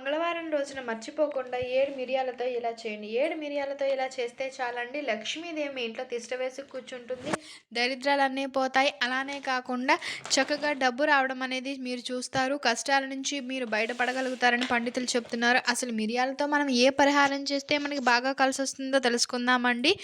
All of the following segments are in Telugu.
మంగళవారం రోజున మర్చిపోకుండా 7 మిరియాలతో ఇలా చేయండి. 7 మిరియాలతో ఇలా చేస్తే చాలండి. లక్ష్మీదేవి మీ ఇంట్లో తిష్ట వేసి కూర్చుంటుంది. దరిద్రాలన్నీ పోతాయి. అలానే కాకుండా చక్కగా డబ్బు రావడం అనేది మీరు చూస్తారు. కష్టాల నుంచి మీరు బయటపడగలుగుతారని పండితులు చెప్తున్నారు. అసలు మిరియాలతో మనం ఏ పరిహారం చేస్తే మనకి బాగా కలిసొస్తుందో తెలుసుకుందామండి.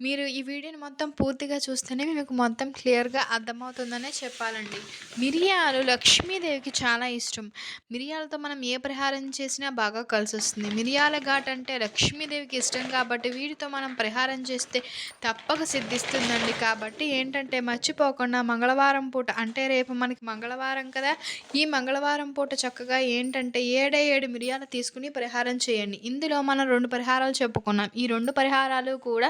మీరు ఈ వీడియోని మొత్తం పూర్తిగా చూస్తేనే మీకు మొత్తం క్లియర్‌గా అర్థమవుతుందనే చెప్పాలండి. మిరియాలు లక్ష్మీదేవికి చాలా ఇష్టం. మిరియాలతో మనం ఏ పరిహారం చేసినా బాగా కలిసొస్తుంది. మిరియాల ఘాటు అంటే లక్ష్మీదేవికి ఇష్టం కాబట్టి వీటితో మనం పరిహారం చేస్తే తప్పక సిద్ధిస్తుందండి. కాబట్టి ఏంటంటే మర్చిపోకుండా మంగళవారం పూట అంటే రేపు మనకి మంగళవారం కదా! ఈ మంగళవారం పూట చక్కగా ఏంటంటే 7 మిరియాలు తీసుకొని పరిహారం చేయండి. ఇందులో మనం 2 పరిహారాలు చెప్పుకున్నాం. ఈ 2 పరిహారాలు కూడా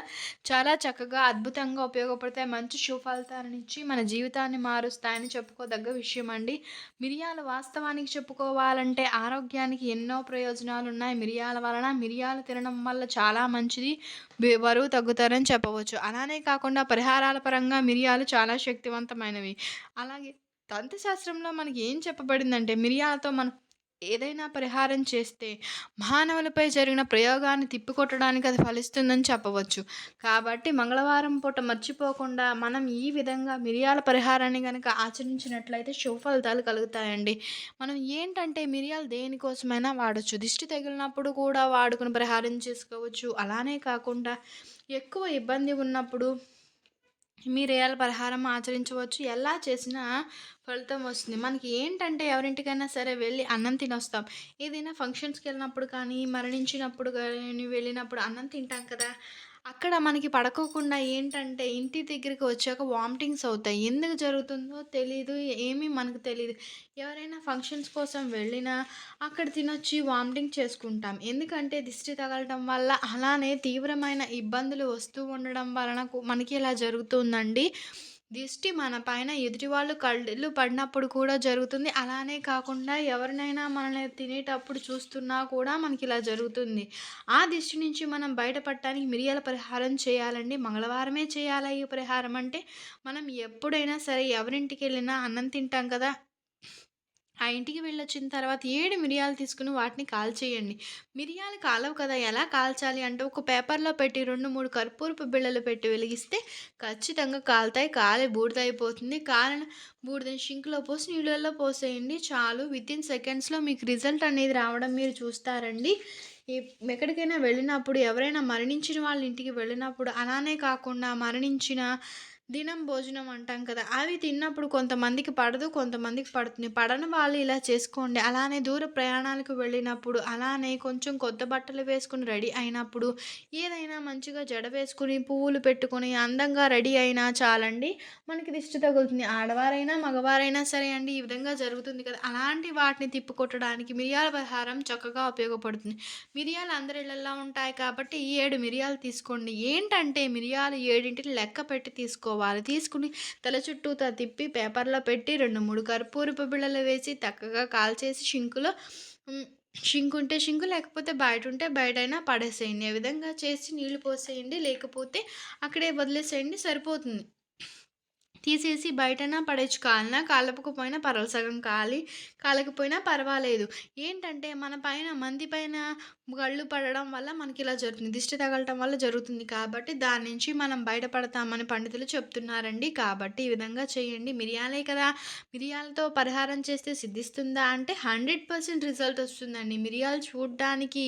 చాలా చక్కగా అద్భుతంగా ఉపయోగపడతాయి. మంచి సుఫలితాలనిచ్చి మన జీవితాన్ని మారుస్తాయని చెప్పుకోదగ్గ విషయం అండి. మిరియాలు వాస్తవానికి చెప్పుకోవాలంటే ఆరోగ్యానికి ఎన్నో ప్రయోజనాలున్నాయి. మిరియాల వలన మిరియాలు తినడం వల్ల చాలా మంచిది. బరువు తగ్గుతారని చెప్పవచ్చు. అలానే కాకుండా పరిహారాల పరంగా మిరియాలు చాలా శక్తివంతమైనవి. అలాగే తంత్రశాస్త్రంలో మనకి ఏం చెప్పబడిందంటే మిరియాలతో మనం ఏదైనా పరిహారం చేస్తే మానవులపై జరిగిన ప్రయోగాన్ని తిప్పికొట్టడానికి అది ఫలిస్తుందని చెప్పవచ్చు. కాబట్టి మంగళవారం పూట మర్చిపోకుండా మనం ఈ విధంగా మిరియాల పరిహారాన్ని గనక ఆచరించినట్లయితే శుభ ఫలితాలు కలుగుతాయండి. మనం ఏంటంటే మిరియాలు దేనికోసమైనా వాడొచ్చు. దిష్టి తగిలినప్పుడు కూడా వాడుకొని పరిహారం చేసుకోవచ్చు. అలానే కాకుండా ఎక్కువ ఇబ్బంది ఉన్నప్పుడు మిరియాల పరిహారం ఆచరించవచ్చు. ఎలా చేసినా ఫలితం వస్తుంది. మనకి ఏంటంటే ఎవరింటికైనా సరే వెళ్ళి అన్నం తినొస్తాం. ఏదైనా ఫంక్షన్స్‌కెళ్ళినప్పుడు కానీ, మరణించినప్పుడు గాని వెళ్ళినప్పుడు అన్నం తింటాం కదా! అక్కడ మనకి పడకోకుండా ఏంటంటే ఇంటి దగ్గరికి వచ్చాక వామిటింగ్స్ అవుతాయి. ఎందుకు జరుగుతుందో తెలీదు. ఏమీ మనకు తెలీదు. ఎవరైనా ఫంక్షన్స్ కోసం వెళ్ళినా అక్కడ తినొచ్చి వామిటింగ్ చేసుకుంటాం. ఎందుకంటే దిష్టి తగలటం వల్ల అలానే తీవ్రమైన ఇబ్బందులు వస్తూ ఉండడం వలన మనకి ఇలా జరుగుతుందండి. దిష్టి మన పైన ఎదుటి వాళ్ళు కళ్ళు పడినప్పుడు కూడా జరుగుతుంది. అలానే కాకుండా ఎవరినైనా మనల్ని తినేటప్పుడు చూస్తున్నా కూడా మనకిలా జరుగుతుంది. ఆ దిష్టి నుంచి మనం బయటపడటానికి మిరియాల పరిహారం చేయాలండి. మంగళవారమే చేయాలా ఈ పరిహారం అంటే, మనం ఎప్పుడైనా సరే ఎవరింటికెళ్ళినా అన్నం తింటాం కదా! ఆ ఇంటికి వెళ్ళొచ్చిన తర్వాత 7 మిరియాలు తీసుకొని వాటిని కాల్చేయండి. మిరియాలు కాలవు కదా! ఎలా కాల్చాలి అంటే ఒక పేపర్‌లో పెట్టి 2, 3 కర్పూరపు బిళ్ళలు పెట్టి వెలిగిస్తే ఖచ్చితంగా కాలుతాయి. కాలి బూడిదయిపోతుంది. కాలిన బూడిదని షింక్‌లో పోసి నీళ్ళల్లో పోసేయండి చాలు. వితిన్ సెకండ్స్‌లో మీకు రిజల్ట్ అనేది రావడం మీరు చూస్తారండి. ఈ ఎక్కడికైనా వెళ్ళినప్పుడు ఎవరైనా మరణించిన వాళ్ళ ఇంటికి వెళ్ళినప్పుడు అలానే కాకుండా మరణించిన దినం భోజనం అంటాం కదా! అవి తిన్నప్పుడు కొంతమందికి పడదు, కొంతమందికి పడుతుంది. పడని వాళ్ళు ఇలా చేసుకోండి. అలానే దూర ప్రయాణాలకు వెళ్ళినప్పుడు, అలానే కొంచెం కొత్త బట్టలు వేసుకొని రెడీ అయినప్పుడు, ఏదైనా మంచిగా జడ వేసుకొని, పువ్వులు పెట్టుకొని, అందంగా రెడీ అయినా చాలండి. మనకి దిష్టి తగులుతుంది. ఆడవారైనా, మగవారైనా సరే అండి ఈ విధంగా జరుగుతుంది కదా! అలాంటి వాటిని తిప్పికొట్టడానికి మిరియాల పరిహారం చక్కగా ఉపయోగపడుతుంది. మిరియాలు అందరి ఇళ్లల్లో ఉంటాయి కాబట్టి, ఈ 7 మిరియాలు తీసుకోండి. ఏంటంటే మిరియాలు 7ని లెక్క పెట్టి తీసుకోవాలి. తీసుకొని తల చుట్టూతా తిప్పి పేపర్‌లో పెట్టి 2, 3 కర్పూరపు బిళ్ళలు వేసి చక్కగా కాల్చేసి షింకులో హ్మ్. షింకుంటే షింకు లేకపోతే బయటుంటే బయటైనా పడేసేయండి. ఈ విధంగా చేసి నీళ్లు పోసేయండి. లేకపోతే అక్కడే వదిలేసేయండి సరిపోతుంది. తీసేసి బయటనా పడేయొచ్చు. కాలినా కాలకపోయినా పర్వాలేదు. సగం కాలకపోయినా పర్వాలేదు. ఏంటంటే మన పైన మంది పైన కళ్ళు పడడం వల్ల మనకిలా జరుగుతుంది. దిష్టి తగలటం వల్ల జరుగుతుంది కాబట్టి దాని నుంచి మనం బయటపడతామని పండితులు చెప్తున్నారండి. కాబట్టి ఈ విధంగా చేయండి. మిరియాలే కదా! మిరియాలతో పరిహారం చేస్తే సిద్ధిస్తుందా అంటే 100% రిజల్ట్ వస్తుందండి. మిరియాలు చూడ్డానికి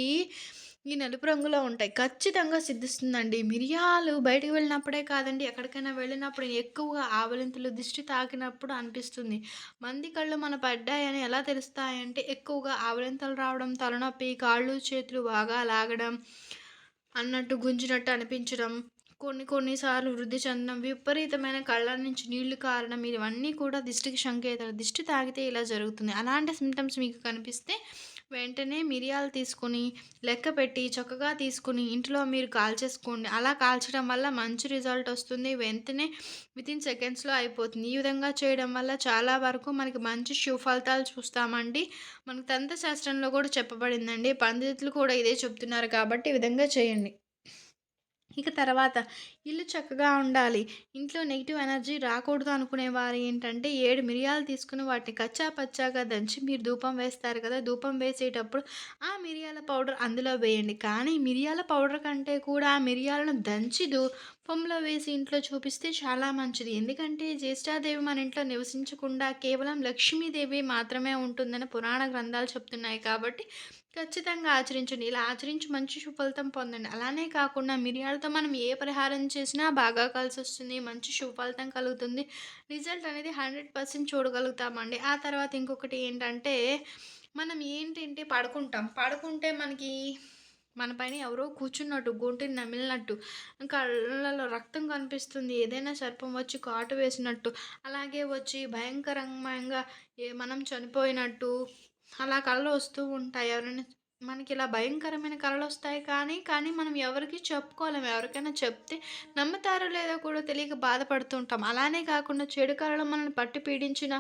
ఈ నలుపు రంగులో ఉంటాయి. ఖచ్చితంగా సిద్ధిస్తుందండి. మిరియాలు బయటికి వెళ్ళినప్పుడే కాదండి, ఎక్కడికైనా వెళ్ళినప్పుడు ఎక్కువగా ఆవలింతలు, దిష్టి తాకినప్పుడు అనిపిస్తుంది. మంది కళ్ళు మన పడ్డాయని ఎలా తెలుస్తాయంటే, ఎక్కువగా ఆవలింతలు రావడం, తలనొప్పి, కాళ్ళు, చేతులు బాగా లాగడం, అన్నట్టు గుంజినట్టు అనిపించడం, కొన్ని కొన్ని సార్లు వృద్ధి చెందడం, విపరీతమైన కళ్ళ నుంచి నీళ్లు కారడం ఇవన్నీ కూడా దిష్టికి సంకేతాలు. దిష్టి తాకితే ఇలా జరుగుతుంది. అలాంటి సింప్టమ్స్ మీకు కనిపిస్తే వెంటనే మిరియాలు తీసుకొని లెక్కపెట్టి చక్కగా తీసుకొని ఇంట్లో మీరు కాల్చేసుకోండి. అలా కాల్చడం వల్ల మంచి రిజల్ట్ వస్తుంది. వెంటనే వితిన్ సెకండ్స్‌లో అయిపోతుంది. ఈ విధంగా చేయడం వల్ల చాలా వరకు మనకి మంచి ఫలితాలు చూస్తామండి. మనకు తంత్రశాస్త్రంలో కూడా చెప్పబడిందండి. పండితులు కూడా ఇదే చెప్తున్నారు కాబట్టి ఈ విధంగా చేయండి. ఇక తర్వాత ఇల్లు చక్కగా ఉండాలి. ఇంట్లో నెగెటివ్ ఎనర్జీ రాకూడదు అనుకునేవారు ఏంటంటే 7 మిరియాలు తీసుకొని వాటిని కచ్చా పచ్చాగా దంచి మీరు ధూపం వేస్తారు కదా! ధూపం వేసేటప్పుడు ఆ మిరియాల పౌడర్ అందులో వేయండి. కానీ మిరియాల పౌడర్ కంటే కూడా ఆ మిరియాలను దంచి ధూపంలో వేసి ఇంట్లో చూపిస్తే చాలా మంచిది. ఎందుకంటే జ్యేష్ఠాదేవి మన ఇంట్లో నివసించకుండా కేవలం లక్ష్మీదేవి మాత్రమే ఉంటుందని పురాణ గ్రంథాలు చెప్తున్నాయి కాబట్టి ఖచ్చితంగా ఆచరించండి. ఇలా ఆచరించి మంచి సుఫలితం పొందండి. అలానే కాకుండా మిరియాలతో మనం ఏ పరిహారం చేసినా బాగా కలిసొస్తుంది. మంచి సుఫలితం కలుగుతుంది. రిజల్ట్ అనేది 100% చూడగలుగుతామండి. ఆ తర్వాత ఇంకొకటి ఏంటంటే, మనం ఏంటంటే పడుకుంటాం. పడుకుంటే మనకి మన పైన ఎవరో కూర్చున్నట్టు, గొంతుని నమిలినట్టు, కళ్ళలో రక్తం కనిపిస్తుంది. ఏదైనా సర్పం వచ్చి కాటు వేసినట్టు, అలాగే వచ్చి భయంకరంగా మనం చనిపోయినట్టు అలా కలలు వస్తూ ఉంటాయి. ఎవరైనా మనకిలా భయంకరమైన కలలొస్తాయి కానీ మనం ఎవరికీ చెప్పుకోలేము. ఎవరికైనా చెప్తే నమ్ముతారో లేదో కూడా తెలియక బాధపడుతూ ఉంటాం. అలానే కాకుండా చెడు కలలు మనల్ని పట్టి పీడించిన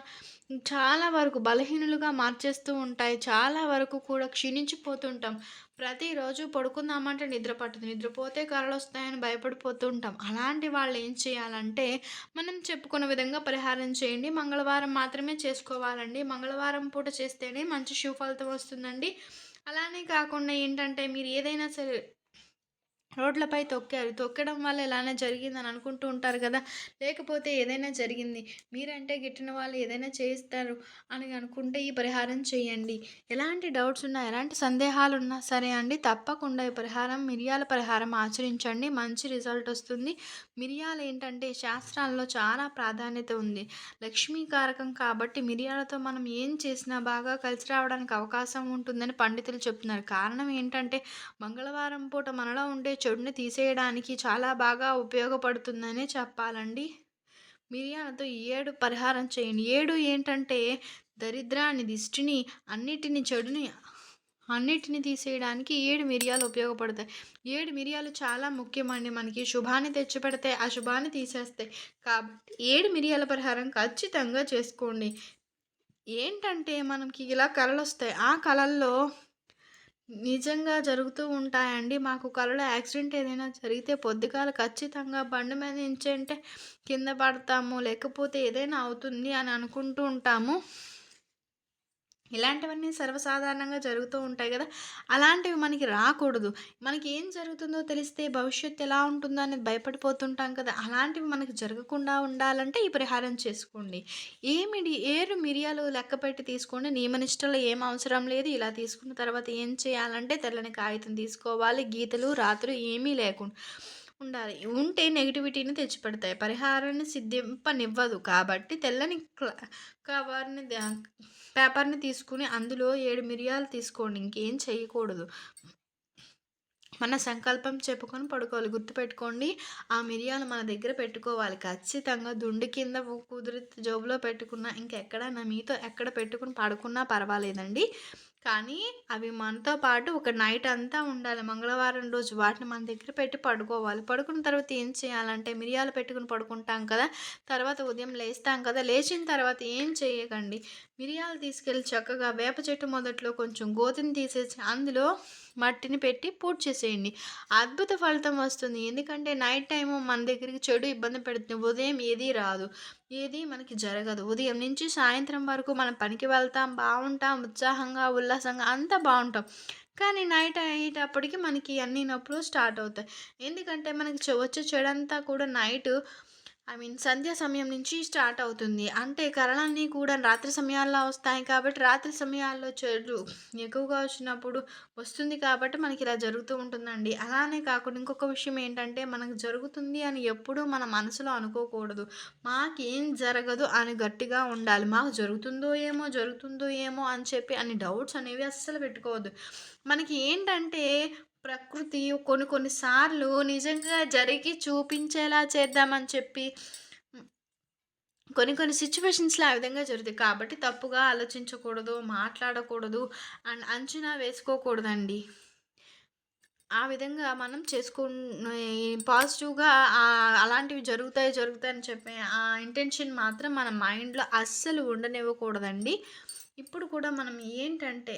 చాలా వరకు బలహీనులుగా మార్చేస్తూ ఉంటాయి. చాలా వరకు కూడా క్షీణించిపోతుంటాం. ప్రతిరోజు పడుకుందామంటే నిద్ర పట్టదు. నిద్రపోతే కలలొస్తాయని భయపడిపోతూ ఉంటాం. అలాంటి వాళ్ళు ఏం చేయాలంటే, మనం చెప్పుకున్న విధంగా పరిహారం చేయండి. మంగళవారం మాత్రమే చేసుకోవాలండి. మంగళవారం పూట చేస్తేనే మంచి ఫలితం వస్తుందండి. అలానే కాకుండా ఏంటంటే, మీరు ఏదైనా సరే రోడ్లపై తొక్కారు. తొక్కడం వల్ల ఇలానే జరిగిందని అనుకుంటూ ఉంటారు గదా! లేకపోతే ఏదైనా జరిగింది. మీరంటే గిట్టిన వాళ్ళు ఏదైనా చేస్తారు అని అనుకుంటే ఈ పరిహారం చేయండి. ఎలాంటి డౌట్స్ ఉన్నా, ఎలాంటి సందేహాలున్నా సరే అండి తప్పకుండా ఈ పరిహారం మిరియాల పరిహారం ఆచరించండి. మంచి రిజల్ట్ వస్తుంది. మిరియాలేంటంటే శాస్త్రాల్లో చాలా ప్రాధాన్యత ఉంది. లక్ష్మీకారకం కాబట్టి మిరియాలతో మనం ఏం చేసినా బాగా కలిసి రావడానికి అవకాశం ఉంటుందని పండితులు చెప్తున్నారు. కారణం ఏంటంటే మంగళవారం పూట మనలో ఉండే చెడుని తీసేయడానికి చాలా బాగా ఉపయోగపడుతుందనే చెప్పాలండి. మిరియాలతో 7 పరిహారం చేయండి. 7 ఏంటంటే దరిద్రాన్ని, దిష్టిని, చెడుని అన్నిటిని తీసేయడానికి 7 మిరియాలు ఉపయోగపడతాయి. 7 మిరియాలు చాలా ముఖ్యమండి మనకి. శుభాన్ని తెచ్చిపెడతాయి, అశుభాన్ని తీసేస్తాయి. కాబట్టి 7 మిరియాల పరిహారం ఖచ్చితంగా చేసుకోండి. ఏంటంటే మనకి ఇలా కలలొస్తాయి. ఆ కలల్లో నిజంగా జరుగుతూ ఉంటాయండి. మాకు కలలో యాక్సిడెంట్ ఏదైనా జరిగితే పొద్దుగాల ఖచ్చితంగా బండి మీద నుంచంటే కింద పడతాము, లేకపోతే ఏదైనా అవుతుంది అని అనుకుంటూ ఉంటాము. ఇలాంటివన్నీ సర్వసాధారణంగా జరుగుతూ ఉంటాయి గదా! అలాంటివి మనకి రాకూడదు. మనకి ఏం జరుగుతుందో తెలిస్తే భవిష్యత్తు ఎలా ఉంటుందో అనేది భయపడిపోతుంటాం కదా! అలాంటివి మనకి జరగకుండా ఉండాలంటే ఈ పరిహారం చేసుకోండి. 7 మిరియాలు లెక్కపెట్టి తీసుకోండి. నియమనిష్టలు ఏం అవసరం లేదు. ఇలా తీసుకున్న తర్వాత ఏం చేయాలంటే తెల్లని కాగితం తీసుకోవాలి. గీతలు, రాతలు ఏమీ లేకుండా ఉండాలి. ఉంటే నెగటివిటీని తెచ్చిపెడతాయి. పరిహారాన్ని సిద్ధింపనివ్వదు. కాబట్టి తెల్లని కవర్‌ని పేపర్‌ని తీసుకొని అందులో 7 మిరియాలు తీసుకోండి. ఇంకేం చేయకూడదు. మన సంకల్పం చెప్పుకొని పడుకోవాలి. గుర్తుపెట్టుకోండి. ఆ మిరియాలు మన దగ్గర పెట్టుకోవాలి. ఖచ్చితంగా దుండు కింద కుదిరితే జేబులో పెట్టుకున్నా, ఇంకెక్కడైనా మీతో ఎక్కడ పెట్టుకొని పడుకున్నా పర్వాలేదండి. కానీ అవి మనతో పాటు ఒక నైట్ అంతా ఉండాలి. మంగళవారం రోజు వాటిని మన దగ్గర పెట్టి పడుకోవాలి. పడుకున్న తర్వాత ఏం చేయాలంటే మిరియాలు పెట్టుకొని పడుకుంటాం కదా! తర్వాత ఉదయం లేస్తాం కదా! లేచిన తర్వాత ఏం చేయకండి. మిరియాలు తీసుకెళ్ళి చక్కగా వేప చెట్టు మొదట్లో కొంచెం గోతిని తీసేసి అందులో మట్టిని పెట్టి పూజ చేసేయండి. అద్భుత ఫలితం వస్తుంది. ఎందుకంటే నైట్ టైము మన దగ్గరికి చెడు ఇబ్బంది పెడుతుంది. ఉదయం ఏది రాదు. ఏది మనకి జరగదు. ఉదయం నుంచి సాయంత్రం వరకు మనం పనికి వెళ్తాం, బావుంటాం, ఉత్సాహంగా, ఉల్లాసంగా అంతా బావుంటాం. కానీ నైట్ అయ్యేటప్పటికి మనకి అన్ని నొప్పులు స్టార్ట్ అవుతాయి. ఎందుకంటే మనకి వచ్చే చెడంతా కూడా నైటు సంధ్యా సమయం నుంచి స్టార్ట్ అవుతుంది. అంటే కలలన్నీ కూడా రాత్రి సమయాల్లో వస్తాయి కాబట్టి, రాత్రి సమయాల్లో చెడు ఎక్కువగా వచ్చినప్పుడు వస్తుంది కాబట్టి మనకిలా జరుగుతూ ఉంటుందండి. అలానే కాకుండా ఇంకొక విషయం ఏంటంటే, మనకు జరుగుతుంది అని ఎప్పుడూ మన మనసులో అనుకోకూడదు. మాకేం జరగదు అని గట్టిగా ఉండాలి. మాకు జరుగుతుందో ఏమో అని చెప్పి అన్ని డౌట్స్ అనేవి అస్సలు పెట్టుకోవద్దు. మనకి ఏంటంటే ప్రకృతి కొన్ని సార్లు నిజంగా జరిగి చూపించేలా చేద్దామని చెప్పి హ్మ్. కొన్ని సిట్యుయేషన్స్‌లో ఆ విధంగా జరుగుతాయి. కాబట్టి తప్పుగా ఆలోచించకూడదు, మాట్లాడకూడదు అండ్ అంచనా వేసుకోకూడదండి. ఆ విధంగా మనం పాజిటివ్‌గా అలాంటివి జరుగుతాయని చెప్పే ఆ ఇంటెన్షన్ మాత్రం మన మైండ్‌లో అస్సలు ఉండనివ్వకూడదండి. ఇప్పుడు కూడా మనం ఏంటంటే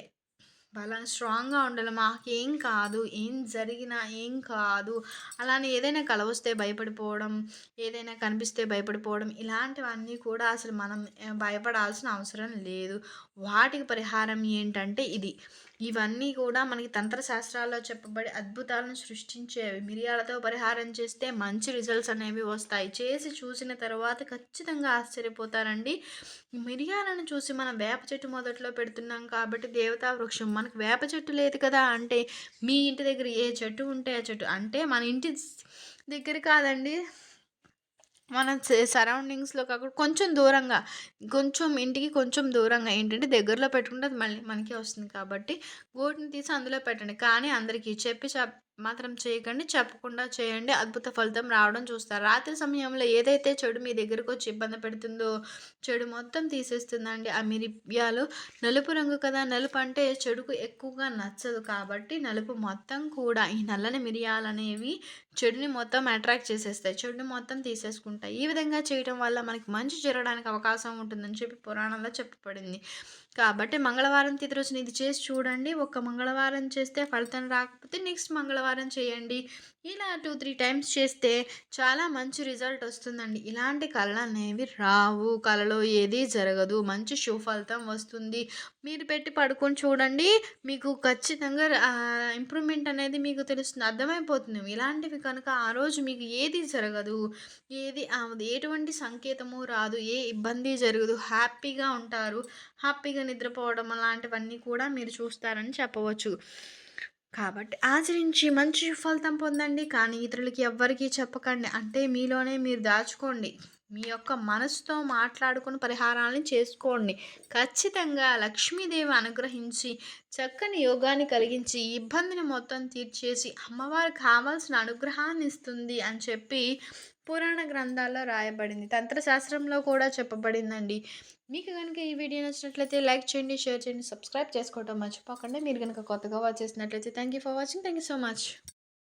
స్ట్రాంగ్‌గా ఉండాలి. మాకేం కాదు, ఏం జరిగినా ఏం కాదు. అలానే ఏదైనా కల వస్తే భయపడిపోవడం, ఏదైనా కనిపిస్తే భయపడిపోవడం, ఇలాంటివన్నీ కూడా అసలు మనం భయపడాల్సిన అవసరం లేదు. వాటికి పరిహారం ఏంటంటే ఇది. ఇవన్నీ కూడా మనకి తంత్రశాస్త్రాల్లో చెప్పబడి అద్భుతాలను సృష్టించేవి. మిరియాలతో పరిహారం చేస్తే మంచి రిజల్ట్స్ అనేవి వస్తాయి. చేసి చూసిన తర్వాత ఖచ్చితంగా ఆశ్చర్యపోతారండి. మిరియాలను చూసి మనం వేప చెట్టు మొదట్లో పెడుతున్నాం కాబట్టి దేవతా వృక్షం. మనకు వేప చెట్టు లేదు కదా అంటే, మీ ఇంటి దగ్గర ఏ చెట్టు ఉంటే ఆ చెట్టు అంటే మన ఇంటి దగ్గర కాదండి. మన సరౌండింగ్స్‌లో కాకుండా కొంచెం దూరంగా, కొంచెం ఇంటికి కొంచెం దూరంగా ఏంటంటే దగ్గరలో పెట్టుకుంటే అది మళ్ళీ మనకే వస్తుంది కాబట్టి గూటిని తీసి అందులో పెట్టండి. కానీ అందరికీ చెప్పి మాత్రం చేయకండి. చెప్పకుండా చేయండి. అద్భుత ఫలితం రావడం చూస్తారు. రాత్రి సమయంలో ఏదైతే చెడు మీ దగ్గరకొచ్చి ఇబ్బంది పెడుతుందో, చెడు మొత్తం తీసేస్తుందండి. ఆ మిరియాలు నలుపు రంగు కదా! నలుపు అంటే చెడుకు ఎక్కువగా నచ్చదు కాబట్టి నలుపు మొత్తం కూడా ఈ నల్లని మిరియాలనేవి చెడుని మొత్తం అట్రాక్ట్ చేసేస్తాయి. చెడుని మొత్తం తీసేసుకుంటాయి. ఈ విధంగా చేయటం వల్ల మనకి మంచి జరగడానికి అవకాశం ఉంటుందని చెప్పి పురాణంలో చెప్పబడింది. కాబట్టి మంగళవారం తిథి రోజున ఇది చేసి చూడండి. ఒక మంగళవారం చేస్తే ఫలితం రాకపోతే నెక్స్ట్ మంగళవారం చేయండి. ఇలా 2, 3 టైమ్స్ చేస్తే చాలా మంచి రిజల్ట్ వస్తుందండి. ఇలాంటి కలలనేవి రావు. కలలో ఏదీ జరగదు. మంచి సుఫలితం వస్తుంది. మీరు పెట్టి పడుకొని చూడండి. మీకు ఖచ్చితంగా ఇంప్రూవ్‌మెంట్ అనేది మీకు తెలుస్తుంది. అర్థమైపోతుంది. ఇలాంటివి కనుక ఆ రోజు మీకు ఏది జరగదు. ఎటువంటి సంకేతము రాదు. ఏ ఇబ్బంది జరగదు. హ్యాపీగా ఉంటారు. హ్యాపీగా నిద్రపోవడం అలాంటివన్నీ కూడా మీరు చూస్తారని చెప్పవచ్చు. కాబట్టి ఆచరించి మంచి ఫలితం పొందండి. కానీ ఇతరులకి ఎవ్వరికీ చెప్పకండి. అంటే మీలోనే మీరు దాచుకోండి. మీ యొక్క మనసుతో మాట్లాడుకొని పరిహారాలను చేసుకోండి. ఖచ్చితంగా లక్ష్మీదేవి అనుగ్రహించి చక్కని యోగాన్ని కలిగించి ఇబ్బందిని మొత్తం తీర్చేసి అమ్మవారు కావాల్సిన అనుగ్రహాన్ని ఇస్తుంది అని చెప్పి పురాణ గ్రంథాల్లో రాయబడింది. తంత్రశాస్త్రంలో కూడా చెప్పబడిందండి. మీకు కనుక ఈ వీడియో నచ్చినట్లయితే లైక్ చేయండి, షేర్ చేయండి, సబ్స్క్రైబ్ చేసుకోవడం మర్చిపోకండి. మీరు కనుక కొత్తగా వాచ్ చేసినట్లయితే thank you for watching. Thank you so much.